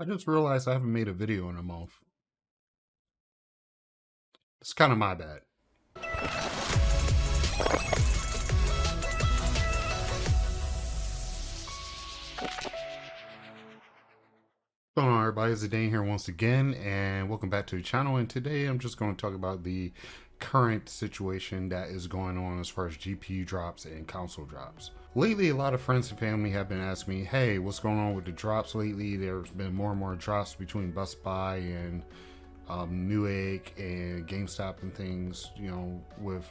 I just realized I haven't made a video in a month. It's kind of my bad. What's going on, everybody? Zidane here once again, and welcome back to the channel. And today I'm just going to talk about the current situation that is going on as far as GPU drops and console drops. Lately, a lot of friends and family have been asking me, hey, what's going on with the drops lately? There's been more and more drops between Best Buy and Newegg and GameStop and things, with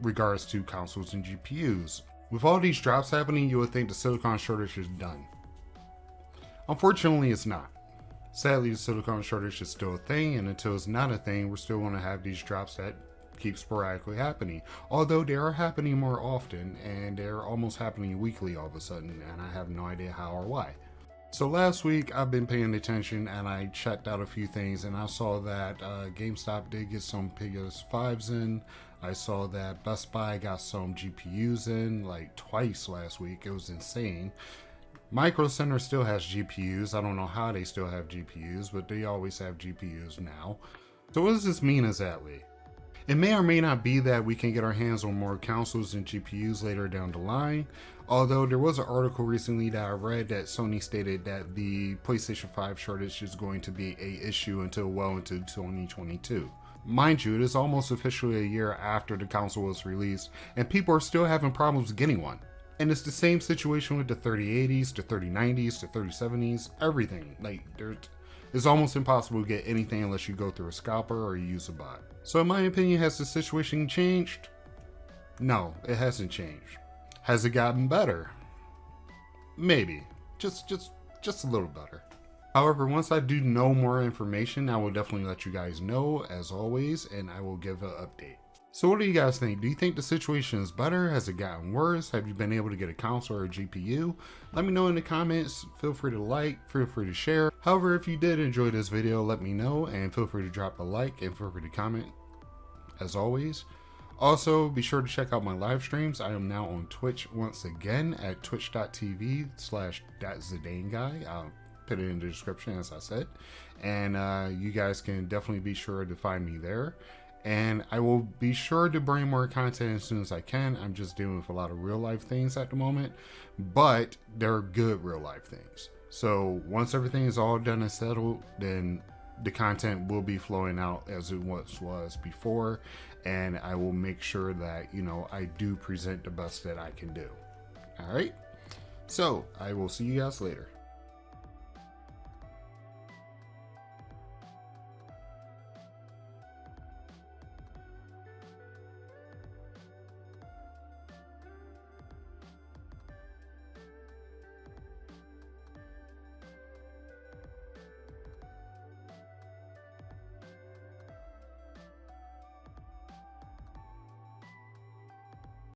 regards to consoles and GPUs. With all these drops happening, you would think the silicon shortage is done. Unfortunately, it's not. Sadly, the silicon shortage is still a thing, and until it's not a thing, we're still going to have these drops that keep sporadically happening. Although they are happening more often, and they're almost happening weekly all of a sudden, and I have no idea how or why. So last week, I've been paying attention, and I checked out a few things, and I saw that GameStop did get some PS5s in. I saw that Best Buy got some GPUs in, like twice last week. It was insane. Micro Center still has GPUs. I don't know how they still have GPUs, but they always have GPUs now. So what does this mean exactly? It may or may not be that we can get our hands on more consoles and GPUs later down the line, although there was an article recently that I read that Sony stated that the PlayStation 5 shortage is going to be an issue until well into 2022. Mind you, it is almost officially a year after the console was released, and people are still having problems getting one. And it's the same situation with the 3080s, the 3090s, the 3070s, everything. Like, it's almost impossible to get anything unless you go through a scalper or you use a bot. So in my opinion, has the situation changed? No, it hasn't changed. Has it gotten better? Maybe. Just a little better. However, once I do know more information, I will definitely let you guys know, as always, and I will give an update. So what do you guys think? Do you think the situation is better? Has it gotten worse? Have you been able to get a console or a GPU? Let me know in the comments. Feel free to like, feel free to share. However, if you did enjoy this video, let me know and feel free to drop a like and feel free to comment, as always. Also, be sure to check out my live streams. I am now on Twitch once again at twitch.tv/Zidane Guy. I'll put it in the description, as I said. And you guys can definitely be sure to find me there. And I will be sure to bring more content as soon as I can. I'm just dealing with a lot of real life things at the moment, but they're good real life things. So once everything is all done and settled, then the content will be flowing out as it was before. And I will make sure that, I do present the best that I can do. All right. So I will see you guys later.